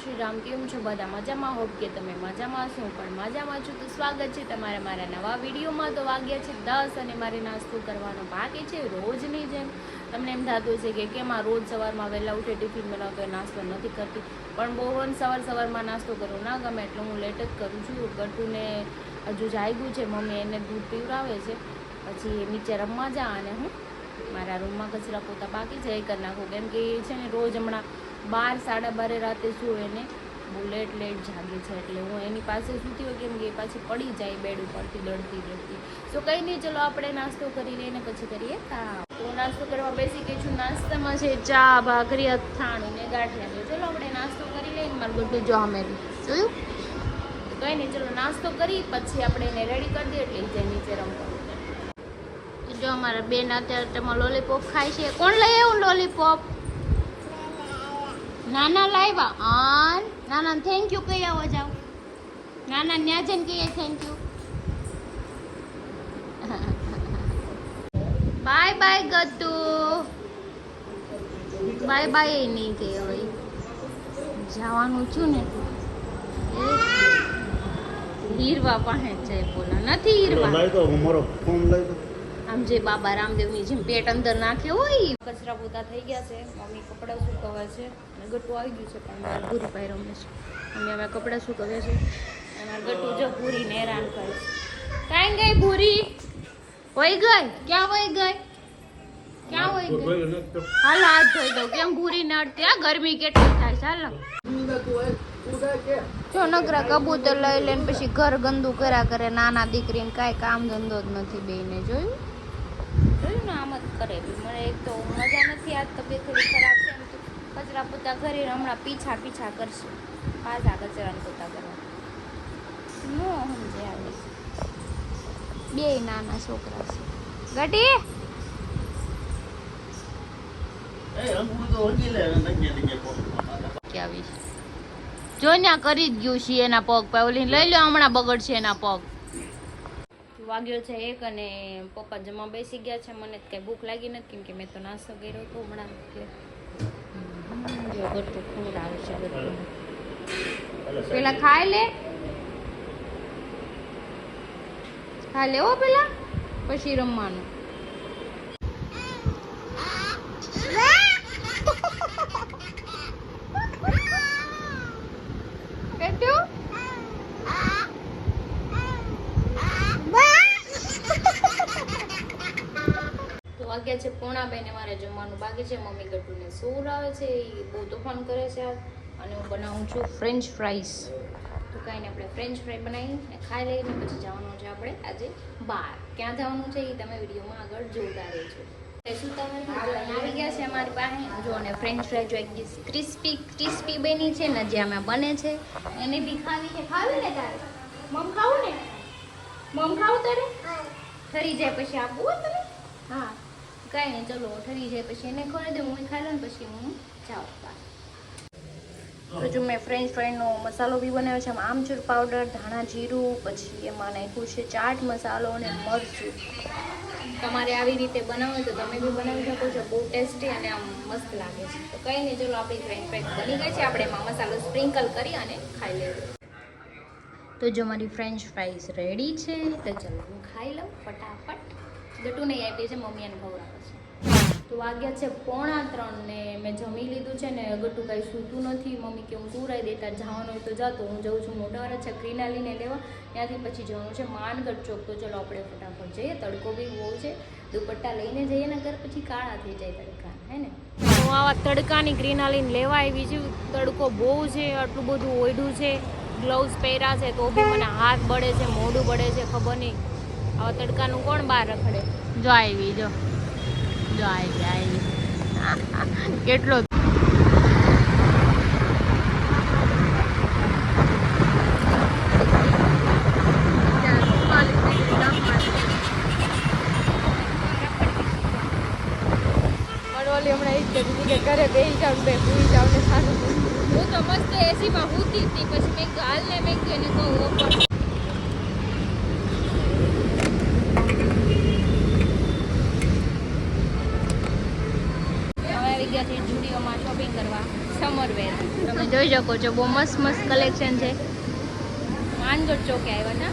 શ્રી રામ. કેમ છો બધા? મજામાં? હોપ કે તમે મજામાં હશો. પણ મજામાં છું તો સ્વાગત છે તમારા મારા નવા વિડીયોમાં. તો વાગ્યા છે 10 અને મારે નાસ્તો કરવાનો બાકી છે રોજની જેમ. તમને એમ થતું છે કે કેમ આ રોજ સવારમાં વહેલા ઉઠે ટિફિન બનાવતો હોય નાસ્તો નથી કરતી, પણ બહુ સવારમાં નાસ્તો કરવો ના ગમે એટલે હું લેટ જ કરું છું. ગટુને હજુ જાગ્યું છે, મમ્મી એને દૂધ પીવડાવે છે, પછી નીચે રમવા જા અને હું મારા રૂમમાં કચરા પોતા બાકી છે એ કરી નાખું. કેમ કે એ છે ને રોજ હમણાં 12 સાડા 12 રાતે શું એને બહુ લેટ જાગે છે, એટલે હું એની પાસે સૂતી હોય કેમ કે એ પાછી પડી જાય બેડ ઉપરથી દળતી. તો કંઈ નહીં, ચલો આપણે નાસ્તો કરી લઈને પછી કરીએ કામ. તો નાસ્તો કરવા બેસી ગઈ છું. નાસ્તામાં છે ચા, ભાખરી, અથાણું ને ગાંઠિયા. ચલો આપણે નાસ્તો કરી લઈને મારું બધું જો અમે જોયું. કંઈ નહીં, ચલો નાસ્તો કરી પછી આપણે એને રેડી કરી દઈએ એટલે જાય નીચે રમવા. જો અમારા બેન અત્યારે તમે લોલીપોપ ખાય છે. કોણ લઈ આવ્યું લોલીપોપ? નાના લાવ્યા. નાના થેન્ક યુ કહી આવો જાઓ. નાના ન્યા જઈને કહીએ thank you. Bye bye Gattu. Bye bye એ નહીં કહે હવે જવાનું છું ને. હીરવા પાસે જાય બોલા નથી હીરવા. આમ જે બાબા રામદેવની જેમ પેટ અંદર નાખે હોય. કચરા પોતા થઈ ગયા છે, મમ્મી કપડાં સુકવે છે અને ગટુ આવી ગયું છે પણ મારે ભૂરી પાઈ રમે છે. મમ્મી અમે કપડાં સુકવે છે અને ગટુ જો ભૂરીને હેરાન કરે છે. કાંઈ ગઈ ભૂરી? વહી ગઈ? ક્યાં વહી ગઈ? ક્યાં વહી ગઈ? હાલો હાથ ધોઈ દો. કેમ ભૂરી નડતી? આ ગરમી કેટલી થાય છે. હાલો જો નકરા કબૂતર લઈ લઈને પછી ઘર ગંદુ કર્યા કરે. નાના દીકરીને કાંઈ કામ ધંધો જ નથી. બેને જોયું ને આમ જ કરે. મને એક તો મજા નથી, આજ તબિયત થોડી ખરાબ છે. એમ તો કચરા પોતા કરી હમણાં પીછા કરશે. પાછા કચરાને પોતા કરવા નો સમજે આવે. બે નાના છોકરા છે. ગટી આવીશ જો ત્યાં કરી જ ગયું છે એના પગ પાવલી લઈ લો. હમણાં બગડશે એના પગ. વાગ્યો છે 1 અને પપ્પા જમવા બેસી ગયા છે. મને કઈ ભૂખ લાગી નથી કેમ કે મેં તો નાસ્તો કર્યો હતો હમણાં. જો ગટુ ફૂલ આવે છે. ગટુ પેલા ખાઈ લે હો પેલા, પછી રમવાનું. વાગ્યા છે 1:45 ને મારે જમવાનું બાકી છે. મમ્મી ગટુને સુવડાવે છે, એ બહુ તોફાન કરે છે અને હું બનાવું છું ફ્રેન્ચ ફ્રાઈસ. તો કાંઈ નહીં, આપણે ફ્રેન્ચ ફ્રાઈ બનાવીને ખાઈ લઈને પછી જવાનું છે આપણે આજે બહાર. ક્યાં જવાનું છે એ તમે વિડીયોમાં આગળ જોતા રહેજો. શું તમે આવી ગયા છે અમારી પાસે જો, અને ફ્રેન્ચ ફ્રાઈ જો એક ક્રિસ્પી બની છે ને જે અમે બને છે એને બી ખાવી છે. ખાવી ને તારે? મમ ખાવું ને? મમ ખાવું તારે? ઠરી જાય પછી આપવું તમે? હા કાંઈ નહીં, ચલો ઠરી જાય પછી એને ખોરી દઉં. હું ખાઈ લઉં ને પછી હું જાઉં બહાર. તો જો મેં ફ્રેન્ચ ફ્રાઈનો મસાલો બી બનાવ્યો છે. આમાં આમચૂર પાવડર, ધાણા જીરું, પછી એમાં નાખ્યું છે ચાટ મસાલો અને મરચું. તમારે આવી રીતે બનાવો તો તમે બી બનાવી શકો છો. બહુ ટેસ્ટી અને આમ મસ્ત લાગે છે. તો કંઈ નહીં, ચલો આપણી ફ્રેન્ચ ફ્રાઈ બની ગઈ છે. આપણે એમાં મસાલો સ્પ્રિંકલ કરી અને ખાઈ લઈએ. તો જો મારી ફ્રેન્ચ ફ્રાઈઝ રેડી છે. તો ચલો હું ખાઈ લઉં ફટાફટ. ગટુ નહીં આપી છે, મમ્મી એને ખવડાવે છે. તો વાગ્યા છે 2:45 ને મેં જમી લીધું છે ને ગટુ કાંઈ સૂતું નથી. મમ્મી કે હું સુવડાવી દેતા જવાનું હોય તો જાતો. હું જઉં છું મોટા વરસ છે ક્રિનાલીને લેવા. ત્યાંથી પછી જવાનું છે માનગઢ ચોક. તો ચલો આપણે ફટાફટ જઈએ. તડકો બી બહુ છે, દુપટ્ટા લઈને જઈએ ને ઘર પછી કાળા થઈ જાય તડકા, હે ને? તો આવા તડકાની ક્રિનાલીને લેવા આવી છું. તડકો બહુ છે, આટલું બધું ઓઢ્યું છે, ગ્લવ્સ પહેર્યા છે તો બી મને હાથ બળે છે, મોઢું બળે છે. ખબર નહીં આવા તડકાનું કોણ બહાર રખડે. જો આવી જો આવી કેટલો હમણાં એ જ કીધું કે ઘરે બેસી જાવ બે ભૂઈ જાવ ને સારું. હું તો મસ્ત એસીમાં સૂતી હતી. પછી મેં હાલને મેં એને કહું મોલમાં શોપિંગ કરવા સમર વેર તમે જોઈ શકો છો. બહુ મસ્ત મસ્ત કલેક્શન છે. માનગઢ ચોકે આવ્યા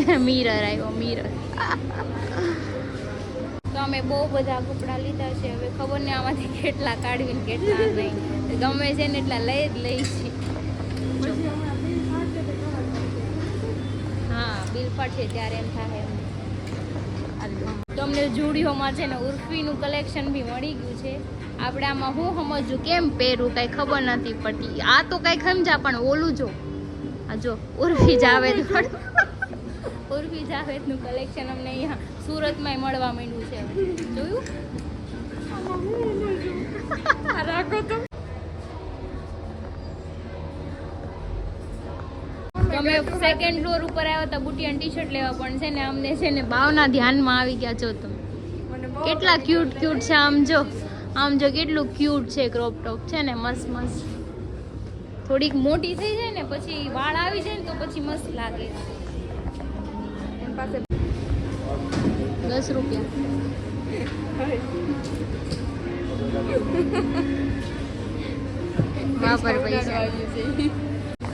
ને મિરર આવ્યો મિરર. તો અમે બહુ બધા કપડાં લીધા છે. હવે ખબર ને આમાંથી કેટલા કાઢવીને કેટલા નહીં. ગમે છે ને એટલા લઈ જ લઈ છે. હા બિલ પડશે ત્યારે એમ થાય એમ. તમને જુડિયોમાં છે ને ઉર્ફીનું કલેક્શન બી મળી ગયું છે. આપણે આમાં હું સમજવું કેમ પહેરું કઈ ખબર નથી પડતી. આ તો કઈ સમજા પણ ઓલું જો આ જો ઉર્ફી જાવેદ ઉર્ફી જાવેદનું કલેક્શન અમને અહીંયા સુરતમાં મળવા માંડ્યું છે. હવે જોયું રાખો તો. અમે સેકન્ડ ફ્લોર ઉપર આવ્યા હતા બુટિયાન ટી શર્ટ લેવા. પણ છે ને અમને છે ને ભાવના ધ્યાનમાં આવી ગયા. જો તમે કેટલા ક્યુટ ક્યુટ છે. આમ જો કેટલું ક્યુટ છે. ક્રોપ ટોપ છે ને મસ્ત મસ્ત. થોડીક મોટી થઈ જાય ને પછી વાળ આવી જાય ને તો પછી મસ્ત લાગે. 10 રૂપિયા વાપર પૈસા.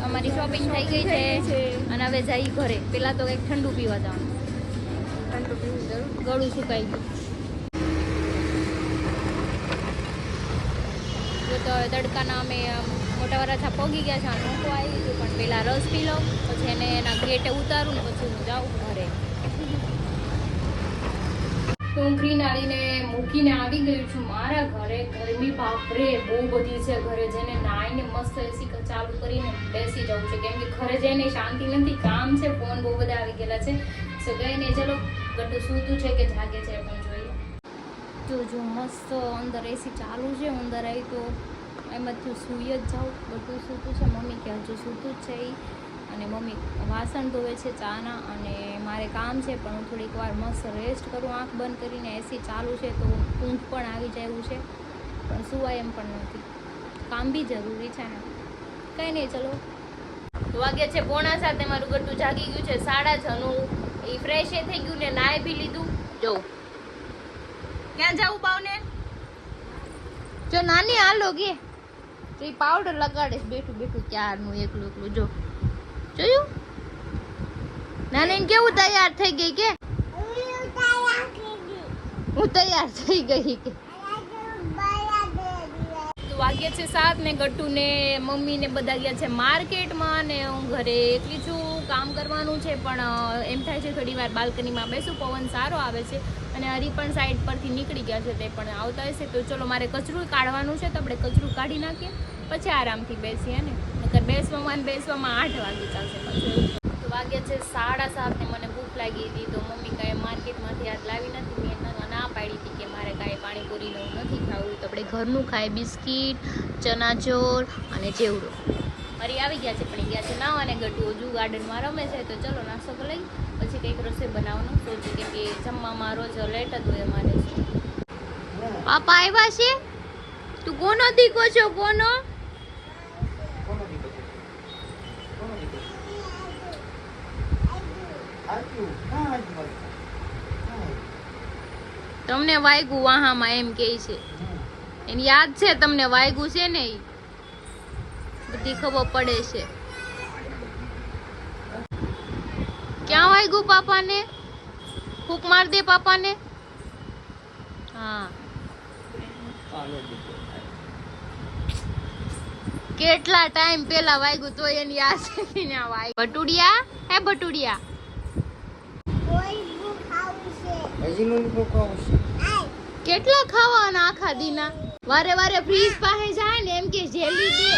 અમારી શોપિંગ થઈ ગઈ છે અને હવે જઈ ઘરે. પેલા તો કંઈક ઠંડુ પીવા જવાનું. ગળું સુકાઈ ગયું. તો તડકાના અમે મોટા વરાછા પગી ગયા છે. નોખો આવી ગયું પણ પેલા રસ પી લો પછી એને એના ગેટે ઉતારું ને પછી હું જાઉં ઘરે. તો હું ગ્રીનરીને મૂકીને આવી ગઈ છું મારા ઘરે. ગરમી બાપરે બહુ બધી છે. ઘરે જઈને નાઈને મસ્ત એસી ચાલુ કરીને બેસી જવું છે કેમ કે ઘરે જઈને શાંતિ નથી. કામ છે, ફોન બહુ બધા આવી ગયેલા છે. સો ગઈ નહીં. ચલો ગટ્ટુ સૂતું છે કે જાગે છે પણ જોઈએ. જો મસ્ત અંદર એસી ચાલુ છે. અંદર આવી તો એમ જ સૂઈ જ જાઉં. બધું સૂતું છે. મમ્મી કે હજુ સૂતું જ છે એ. અને મમ્મી વાસણ ધોવે છે ચાના. અને મારે કામ છે પણ હું થોડીક વાર મસ્ત રેસ્ટ કરું આંખ બંધ કરીને. એસી ચાલુ છે તો ઊંઘ પણ આવી જાય એવું છે પણ સુવાય એમ પણ નથી. કામ બી જરૂરી છે ને. કંઈ નહીં ચલો. વાગે છે 6:45. મારું ગટ્ટુ જાગી ગયું છે 6:30. એ ફ્રેશ એ થઈ ગયું ને નાય બી લીધું. જો ક્યાં જાવું બાવને? જો નાની હાલો કે તો એ પાવડર લગાડે બેઠું બેઠું ક્યારનું એકલું એકલું. જો જોયું નાની કેવું તૈયાર થઈ ગઈ કે હું તૈયાર થઈ ગઈ કે. વાગ્યા છે 7 ને ગટ્ટુ ને મમ્મી ને બધા ગયા છે માર્કેટમાં ને હું ઘરે એકલી છું. કામ કરવાનું છે પણ એમ થાય છે થોડી વાર બાલ્કનીમાં બેસું. પવન સારો આવે છે અને હરી પણ સાઈડ પરથી નીકળી ગયા છે. તે પણ આવતા હશે તો ચલો મારે કચરું કાઢવાનું છે તો આપણે કચરું કાઢી નાખીએ પછી આરામથી બેસીએ ને. નકર બેસવામાં 8 વાગે ચાલશે પાછું. તો વાગ્યા છે 7:30 ને મને ભૂખ લાગી હતી તો મમ્મી કાંઈ માર્કેટમાંથી યાદ લાવી નથી. મેં ના પાડી હતી કે મારે કાંઈ પાણીપુરીને એવું નથી ખાવું તો આપણે ઘરનું ખાય. બિસ્કીટ, ચનાચોર અને ચેવડો. મારી આવી ગયા છે પણ ગયા છે ના. અને ગટ્ટુ હજુ ગાર્ડનમાં રમે છે તો ચલો નાસ્તો લઈ પછી કંઈક રસોઈ બનાવવાનું સોચી કેમ કે જમવામાં રોજ લેટ જ હોય અમારે. પાપા આવ્યા છે? તું કોનો દીકો છો? કોનો? તમને વાગ્યું વાહામાં એમ કે છે. એને યાદ છે તમને વાગ્યું છે ને. બધી ખબર પડે છે. ક્યાં વાગ્યું પાપાને? ફૂંક માર દે પાપાને. હા કેટલા ટાઈમ પેલા વાગ્યું તો એને યાદ છે ને. ભટુડિયા હે ભટુડિયા કેટલા ખાવાના આખા દીના? વારે વારે ફ્રીજ પાસે જાય ને એમ કે જેલી દે.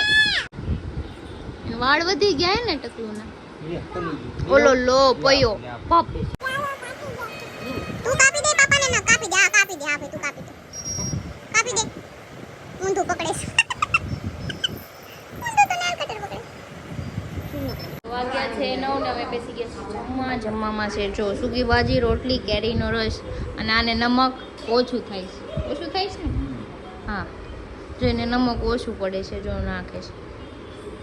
વાળ વધી ગયા ને ટકલું ના. ઓલો લો પયો પપ. તું કાપી દે પાપાને. ના કાપી દે. આ કાપી દે. આપે તું કાપી દે. કાપી દે. ઊંધું પકડે છે. ઊંધું તો નેલ કટર પકડે. વાગ્યા છે 9 ને અમે બેસી ગયા છે જમવામાં છે જો સૂકી ભાજી, રોટલી, કેરીનો રસ અને આને નમક ઓછું થાય છે. ઓછું થાય છે ને? હા જો એને નમક ઓછું પડે છે જો નાખે છે.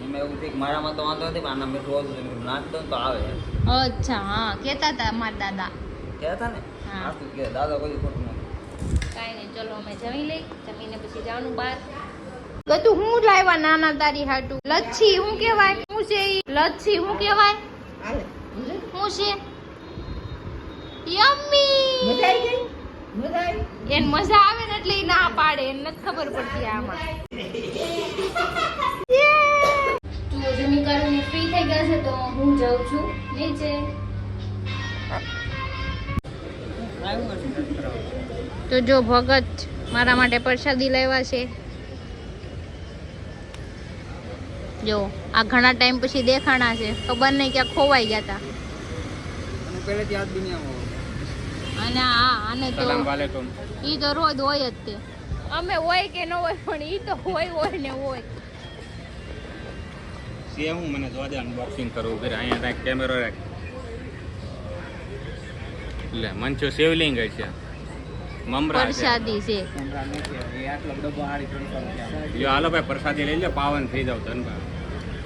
એમાં એવું છે કે મારામાં તો વાંધો નથી પણ આના મીઠું ઓછું છે નાખ દો તો આવે. અચ્છા હા કહેતા હતા અમારા દાદા. કહેતા ને હા નાસ્તો કે દાદા કોઈ ખોટું નથી. કાંઈ નહીં, ચલો અમે જમી લઈ, જમીને પછી જવાનું બહાર. ગતું હું લાવ્યા નાના તારી હાટુ લચ્છી હું કહેવાય? શું છે ઈ લચ્છી હું કહેવાય? શું છે? યમ્મી. મજા આવી ગઈ? મજા આવી? એને મજા આવે ને એટલે ઈ ના પાડે, એને નથી ખબર પડતી આમાં. તો જમી કરીને ફ્રી થઈ ગયા છે તો હું જાઉં છું નીચે. તો જો ભગત મારા માટે પ્રસાદી લાવ્યા છે. જો આ ઘણા ટાઈમ પછી દેખાણા છે, ખબર નહીં ક્યાં ખોવાઈ ગયા હતા. અને પહેલેથી આ દુનિયામાં અને આને તો સલામ વાલેકુમ. ઈ તો રોજ હોય જ તે. અમે હોય કે ન હોય પણ ઈ તો હોય ને હોય. સે હું મને જોવા દે અનબોક્સિંગ કરવું ફિર અહીંયા રાખ કેમેરો રાખ લે મંચો શિવલિંગ છે મમરા છે પ્રસાદી છે. એ આટલો ડબ્બો હારી 300 રૂપિયા. લ્યો હાલો ભાઈ પ્રસાદી લઈ લો પાવન થઈ જાવ ધનભાઈ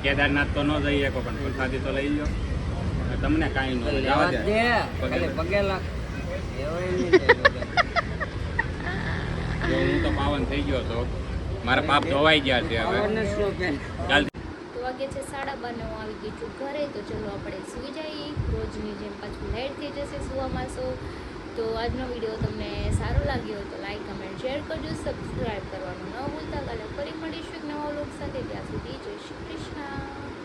કેદારનાથ તો ન જઈએ કો પણ પ્રસાદી તો લઈ લો તમને કાંઈ ન હોય જવા દે ખાલી પગે લાગ. જો હું તો પાવન થઈ ગયો તો મારા પાપ ધોવાઈ ગયા છે હવે ચાલ તો વાગે છે 12:30 ને હું આવી ગઈ છું ઘરે. તો ચલો આપણે સુઈ જઈએ. રોજની જેમ પાછું લેટ થઈ જશે સુવામાં. તો આજનો વિડીયો તમને સારો લાગ્યો હોય તો લાઈક કમેન્ટ શેર કરજો, સબસ્ક્રાઈબ કરવાનું ન ભૂલતા. કાલે ફરી મળીશું એક નવા લોક સાથે. ત્યાં સુધી જય શ્રી કૃષ્ણ.